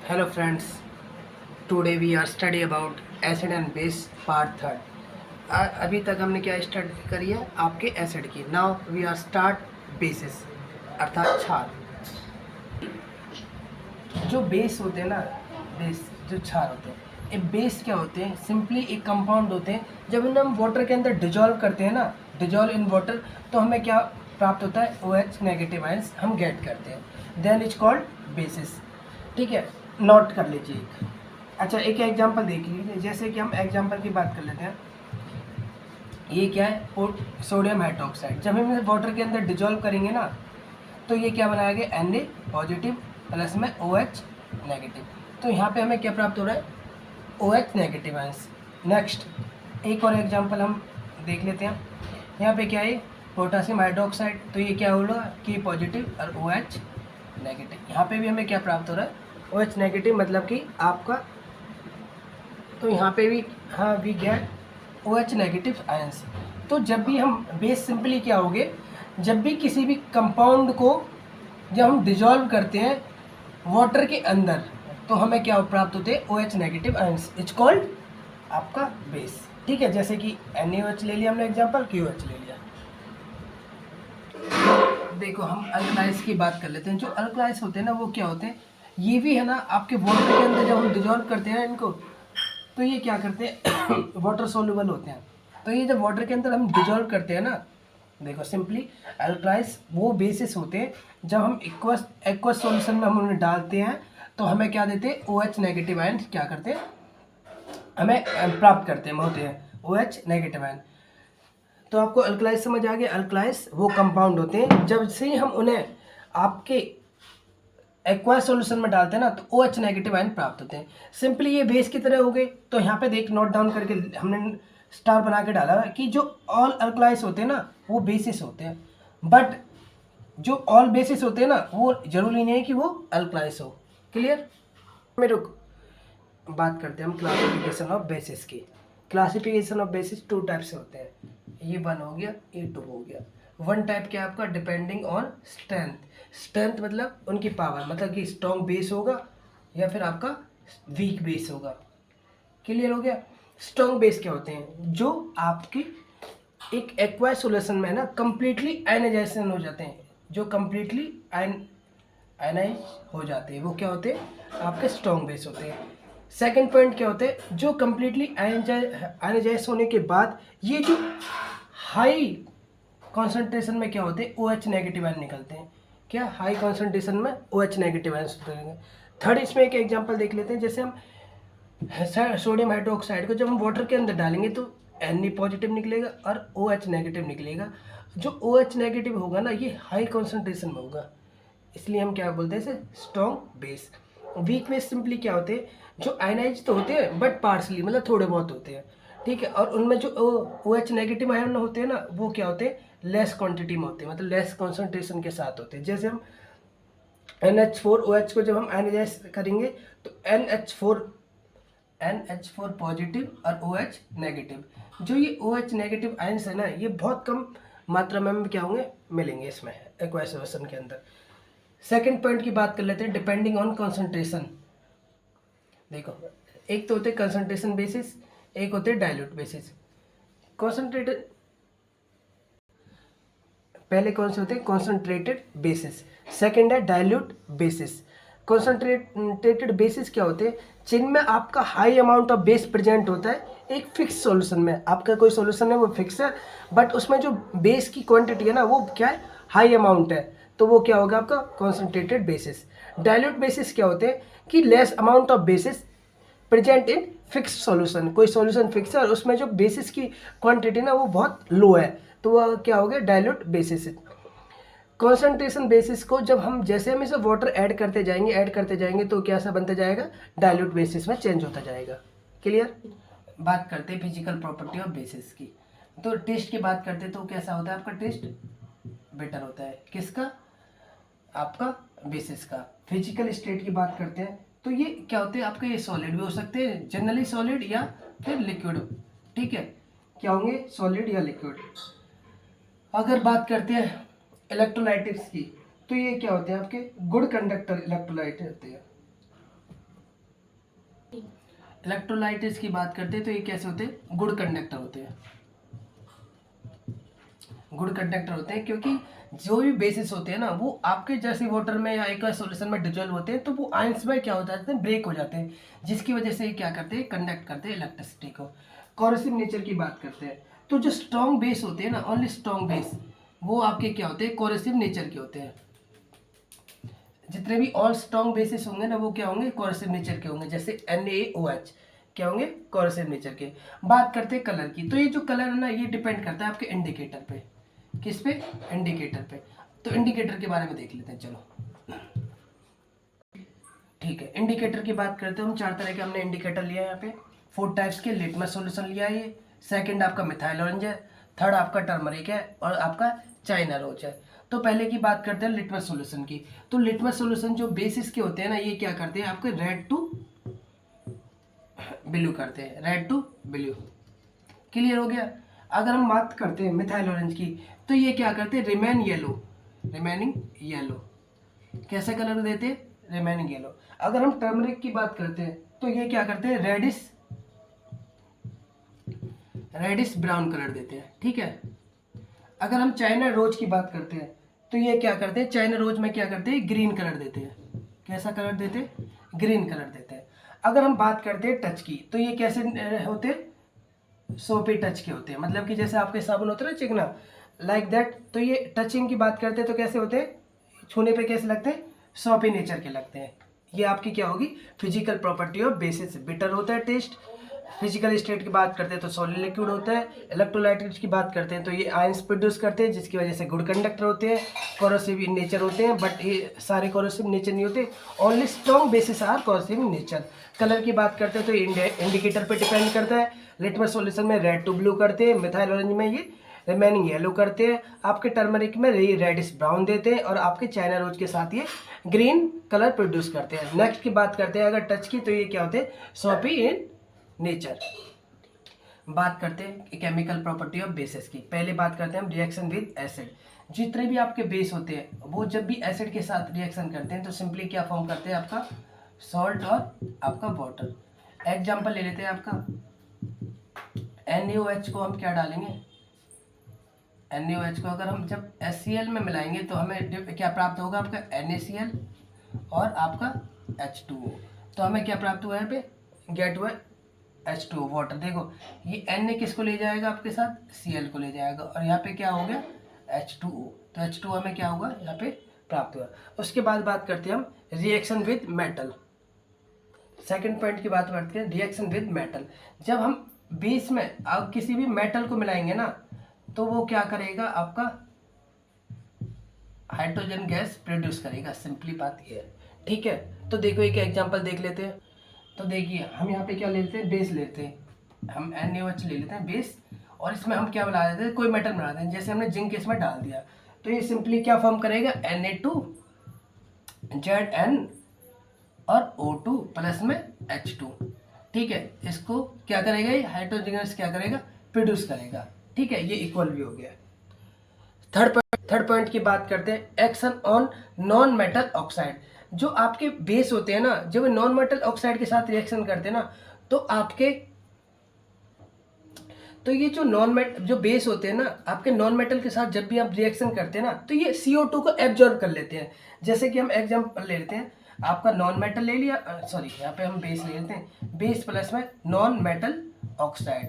Hello friends, today we are study about acid and base part third. अभी तक हमने क्या स्टडी करी है आपके एसिड की. Now we are start bases अर्थात क्षार. जो बेस होते हैं ना, बेस जो क्षार होते हैं, ये बेस क्या होते हैं? सिंपली एक कंपाउंड होते हैं. जब इन्हें हम वाटर के अंदर डिजॉल्व करते हैं ना, डिजॉल्व इन वाटर, तो हमें क्या प्राप्त होता है? OH नेगेटिव आयंस हम गेट करते हैं. Then is called bases. ठीक है, नोट कर लीजिए. अच्छा, एक एग्जांपल देख लीजिए. जैसे कि हम एग्जांपल की बात कर लेते हैं. ये क्या है? Sodium hydroxide. जब हम वाटर के अंदर डिजॉल्व करेंगे ना, तो ये क्या बनाएगा? Na पॉजिटिव प्लस में OH नेगेटिव. तो यहाँ पे हमें क्या प्राप्त हो रहा है? OH negative ions. नेक्स्ट एक और एग्जांपल हम देख लेते हैं. यहाँ पे क्या है? Potassium hydroxide. तो ये क्या होगा? कि पॉजिटिव और OH नेगेटिव. यहाँ पे भी हमें क्या प्राप्त हो रहा है? OH नेगेटिव, मतलब कि आपका. तो यहाँ पे भी हाँ we get OH negative ions. तो जब भी हम बेस सिंपली क्या होगे? जब भी किसी भी कंपाउंड को जब हम डिजॉल्व करते हैं वाटर के अंदर, तो हमें क्या प्राप्त होते हैं? OH negative ions. It's called आपका बेस. ठीक है, जैसे कि NaOH ले लिया हमने एग्जांपल, QH ले लिया. देखो, हम अल्कलाइज की बात कर लेते हैं. जो अल्कलाइज होते हैं ना, वो क्या होते हैं? ये भी है ना आपके वाटर के अंदर जब हम डिजॉल्व करते हैं इनको, तो ये क्या करते हैं? वाटर सोल्यूबल होते हैं. तो ये जब वाटर के अंदर हम डिजॉल्व करते हैं ना, देखो सिंपली अल्कलाइज वो बेसिस होते हैं. जब हम एक्वस सॉल्यूशन में हम उन्हें डालते हैं, तो हमें क्या देते हैं? OH नेगेटिव आयन क्या करते हैं? हमें प्राप्त करते हैं, होते हैं OH नेगेटिव आयन. तो आपको अल्कलाइज समझ आ गया? अल्कलाइज वो कंपाउंड होते हैं जब से ही हम उन्हें आपके एक्वा सॉल्यूशन में डालते हैं ना, तो OH नेगेटिव आयन प्राप्त होते हैं. सिंपली ये बेस की तरह हो गए. तो यहाँ पे देख, नोट डाउन करके हमने स्टार बना के डाला है कि जो ऑल अल्कलाइज होते हैं ना, वो बेसिस होते हैं. बट जो ऑल बेसिस होते हैं ना, वो जरूरी नहीं है कि वो अल्कलाइज हो. क्लियर? मेरे बात करते हैं हम क्लासिफिकेशन ऑफ बेसिस की. Classification of bases two type से होते हैं. ये 1 हो गया, ये 2 हो गया. 1 टाइप क्या आपका? Depending on strength. स्ट्रेंथ मतलब उनकी पावर, मतलब कि स्ट्रॉन्ग बेस होगा या फिर आपका वीक बेस होगा. क्लियर हो गया? स्ट्रॉन्ग बेस क्या होते हैं? जो आपकी एक एक्वा सॉल्यूशन में ना कंप्लीटली आयनाइजेशन हो जाते हैं, जो कंप्लीटली आयनाइज हो जाते हैं, वो क्या होते हैं? आपके स्ट्रॉन्ग बेस होते हैं. सेकंड पॉइंट क्या होते हैं? जो कंप्लीटली आयनाइज होने के बाद ये जो हाई कॉन्सेंट्रेशन में क्या होते हैं? OH नेगेटिव आयन निकलते हैं. क्या? हाई कॉन्सेंट्रेशन में OH नेगेटिव आयन निकलेंगे. थर्ड इसमें एक एग्जांपल देख लेते हैं. जैसे हम सोडियम हाइड्रोक्साइड को जब हम वाटर के अंदर डालेंगे, तो Na पॉजिटिव निकलेगा और OH नेगेटिव निकलेगा. जो OH नेगेटिव होगा ना, ये हाई कॉन्सेंट्रेशन में होगा, इसलिए हम क्या बोलते हैं इसे? Strong base. Weak base simply क्या होते हैं? जो आयनाइज तो होते हैं बट पार्सली, मतलब थोड़े बहुत होते हैं. ठीक है, और उनमें जो OH नेगेटिव आयन होते हैं ना, वो क्या होते हैं? लेस क्वांटिटी में होते हैं, मतलब लेस कॉन्सेंट्रेशन के साथ होते हैं. जैसे हम NH4OH को जब हम आयनाइज करेंगे, तो NH4 पॉजिटिव और OH नेगेटिव. जो ये OH नेगेटिव आयंस है ना, ये बहुत कम मात्रा में क्या होंगे? मिलेंगे इसमें एक्वा सॉल्यूशन के अंदर. सेकंड पॉइंट की बात कर लेते हैं, डिपेंडिंग ऑन कंसंट्रेशन. देखो, एक तो होते हैं कंसंट्रेशन बेसिस, एक होते हैं डाइल्यूट बेसिस. कॉन्सेंट्रेटेड पहले कौन से होते हैं? Concentrated basis. सेकंड है डाइल्यूट बेसिस. कॉन्सेंट्रेटेड बेसिस क्या होते हैं? जिनमें आपका high amount of base present होता है एक फिक्स सॉल्यूशन में. आपका कोई सॉल्यूशन है वो फिक्स है, बट उसमें जो बेस की क्वांटिटी है ना, वो क्या है? हाई अमाउंट है. तो वो क्या होगा? आपका कॉन्सेंट्रेटेड बेसिस. डाइल्यूट बेसिस क्या होते हैं? कि less amount of basis present in fix solution. कोई सॉल्यूशन फिक्स है और उसमें जो बेसिस की क्वांटिटी ना, वो बहुत लो है, तो वह क्या हो गया? Dilute basis. कॉन्सेंट्रेशन बेसिस को जब हम जैसे हम इसे वाटर ऐड करते जाएंगे, तो क्या सा बनता जाएगा? डाइल्यूट बेसिस में चेंज होता जाएगा. क्लियर? बात करते हैं फिजिकल प्रॉपर्टी ऑफ बेसिस की. तो टेस्ट की बात करते हैं, तो कैसा होता है आपका टेस्ट? बेटर होता है. किसका? आपका बेसिस का. फिजिकल स्टेट की बात करते हैं, तो ये क्या होते हैं आपके? ये सॉलिड भी हो सकते हैं, जनरली सॉलिड या फिर लिक्विड. ठीक है, क्या होंगे? सॉलिड या लिक्विड. अगर बात करते हैं इलेक्ट्रोलाइटिक्स की, तो ये क्या होते हैं आपके? गुड कंडक्टर इलेक्ट्रोलाइट होते हैं. इलेक्ट्रोलाइटिस की बात करते हैं तो ये कैसे होते हैं, गुड कंडक्टर होते हैं, गुड कंडक्टर होते हैं, क्योंकि जो भी बेसिस होते हैं ना वो आपके जैसे वाटर में या एक सॉल्यूशन में डिजोल्व होते हैं तो वो आयंस में क्या हो जाते हैं, ब्रेक हो जाते हैं, जिसकी वजह से ये क्या करते हैं, कंडक्ट करते हैं इलेक्ट्रिसिटी को। कोरोसिव नेचर की बात करते हैं तो जो स्ट्रॉन्ग बेस होते हैं ना, ओनली स्ट्रॉन्ग बेस, वो आपके क्या होते हैं, कोरोसिव नेचर के होते हैं। जितने भी ऑल स्ट्रॉन्ग बेसिस होंगे ना वो क्या होंगे, कोरोसिव नेचर के होंगे, जैसे NaOH क्या होंगे, कोरोसिव नेचर के। बात करते हैं कलर की, तो ये जो कलर है ना ये डिपेंड करता है आपके इंडिकेटर पे, किस पे, इंडिकेटर पे। तो इंडिकेटर के बारे में देख लेते हैं, चलो ठीक है। इंडिकेटर की बात करते हैं हम, 4 तरह के हमने इंडिकेटर लिया है यहाँ पे, 4 टाइप्स के लिटमस सॉल्यूशन लिया है ये, सेकंड आपका मिथाइल ऑरेंज है, थर्ड आपका टर्मरिक है और आपका चाइना रोज है। तो पहले की बात करते हैं लिटमस सॉल्यूशन की। तो लिटमस सॉल्यूशन जो बेसिस के होते हैं ना ये क्या करते हैं, आपके रेड टू ब्लू करते हैं, रेड टू ब्लू। क्लियर हो गया। अगर हम बात करते हैं मिथाइल ऑरेंज की तो ये क्या करते हैं, रिमेन येलो, रिमेनिंग येलो, कैसे कलर देते हैं, रिमेनिंग येलो। अगर हम टर्मरिक की बात करते हैं तो ये क्या करते हैं, रेडिश ब्राउन कलर देते हैं, ठीक है। अगर हम चाइना रोज की बात करते हैं तो ये क्या करते हैं, चाइना रोज में क्या करते हैं, ग्रीन कलर देते हैं, कैसा कलर देते हैं, ग्रीन कलर देते हैं। अगर हम बात करते हैं टच की तो ये कैसे होते हैं, सोपी टच के होते हैं, मतलब कि जैसे आपके साबुन होते हैं ना चिकना, लाइक दैट। तो ये टचिंग की बात करते हैं तो कैसे होते हैं, छूने पे कैसे लगते हैं, सॉपी नेचर के लगते हैं। ये आपकी क्या होगी, physical property of basis, bitter होता है टेस्ट। फिजिकल स्टेट की बात करते हैं तो सॉलिड लिक्विड होता है। इलेक्ट्रोलाइटिस की बात करते हैं तो ये आयंस प्रोड्यूस करते हैं जिसकी वजह से गुड कंडक्टर होते हैं, कोरोसिव इन नेचर होते हैं, बट ये सारे कोरोसिव नेचर नहीं होते, only strong bases are corrosive in nature. Colour की बात करते हैं तो इंडिकेटर पे डिपेंड करता है, लिटमस सॉल्यूशन में रेड टू ब्लू करते हैं, मिथाइल ऑरेंज में ये रिमेनिंग येलो करते हैं, आपके टर्मरिक में रेडिश ब्राउन देते हैं और आपके चाइना रोज के साथ ये ग्रीन कलर प्रोड्यूस करते हैं। नेक्स्ट की बात करते हैं अगर टच की तो ये क्या होते हैं, सोपी इन नेचर। बात करते हैं केमिकल प्रॉपर्टी ऑफ बेसिस की। पहले बात करते हैं हम रिएक्शन विद एसिड। जितने भी आपके बेस होते हैं वो जब भी एसिड के साथ रिएक्शन करते हैं तो सिंपली क्या फॉर्म करते हैं, आपका सॉल्ट और आपका वाटर। एग्जांपल ले लेते हैं आपका NaOH को हम क्या डालेंगे, NaOH को अगर हम जब HCl में मिलाएंगे तो हमें क्या प्राप्त होगा, आपका NaCl और आपका H2O। तो हमें क्या प्राप्त हुआ है यहाँ पे, गेट हुआ H2O वाटर। देखो ये Na किसको ले जाएगा, आपके साथ Cl को ले जाएगा और यहाँ पे क्या हो गया H2O। तो H2O हमें क्या होगा यहाँ पे प्राप्त हुआ। उसके बाद बात करते हैं हम reaction with metal. Second point की बात करते हैं रिएक्शन विद मेटल। जब हम बेस में आप किसी भी मेटल को मिलाएंगे ना तो वो क्या करेगा, आपका हाइड्रोजन गैस प्रोड्यूस करेगा, सिंपली बात ये है, ठीक है। तो देखो एक एग्जांपल देख लेते हैं। तो देखिए हम यहाँ पे क्या ले लेते हैं, बेस लेते हैं, हम NaOH ले लेते हैं बेस, और इसमें हम क्या बना देते हैं, कोई मेटल बना देते हैं, जैसे हमने जिंक इसमें डाल दिया तो ये सिंपली क्या फॉर्म करेगा, Na2Zn और O2 प्लस में H2, ठीक है। इसको क्या करेगा, ये हाइड्रोजन गैस क्या करेगा, प्रोड्यूस करेगा, ठीक है। ये इक्वल भी हो गया। थर्ड पॉइंट की बात करते हैं action on non metal oxide. जो आपके बेस होते हैं ना, जब नॉन मेटल ऑक्साइड के साथ रिएक्शन करते हैं ना तो आपके तो ये जो बेस होते हैं ना आपके नॉन मेटल के साथ जब भी आप रिएक्शन करते हैं ना तो ये CO2 को एब्जॉर्ब कर लेते हैं। जैसे कि हम एग्जांपल ले लेते हैं, आपका नॉन मेटल ले लिया, सॉरी यहाँ पे हम बेस ले लेते हैं, बेस प्लस में नॉन मेटल ऑक्साइड।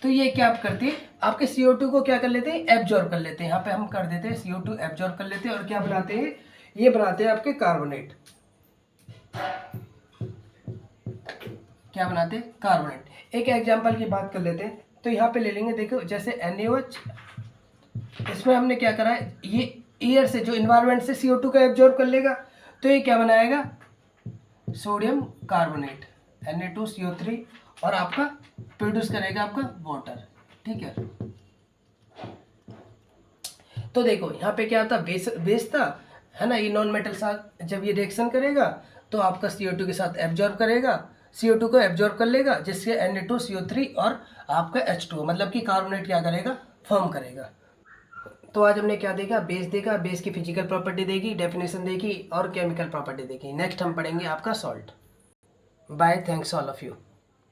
तो ये क्या आप करते हैं, आपके CO2 को क्या कर लेते हैं, एब्जॉर्ब कर लेते हैं। यहाँ पे हम कर देते हैं CO2 एब्जॉर्ब कर लेते हैं और क्या बनाते हैं, ये बनाते हैं आपके कार्बोनेट। क्या बनाते हैं, कार्बोनेट। एक एग्जांपल की बात कर लेते हैं तो यहाँ पे ले लेंगे, देखो जैसे NaOH, इसमें हमने क्या करा है, ये एयर से जो इन्वायरमेंट से CO2 को एब्जॉर्ब कर लेगा तो ये क्या बनाएगा, सोडियम कार्बोनेट Na2CO3 और आपका प्रोड्यूस करेगा आपका वाटर, ठीक है। तो देखो यहाँ पे क्या था, बेस था है ना, ये नॉन मेटल साथ जब ये रिएक्शन करेगा तो आपका CO2 के साथ एब्जॉर्ब करेगा, CO2 को एब्जॉर्ब कर लेगा जिससे Na2CO3 और आपका H2O मतलब कि कार्बोनेट क्या करेगा, फॉर्म करेगा। तो आज हमने क्या देखा, बेस देखा, बेस की फिजिकल प्रॉपर्टी देखी, डेफिनेशन देखी और केमिकल प्रॉपर्टी देखी। नेक्स्ट हम पढ़ेंगे आपका salt. Bye, thanks all of you.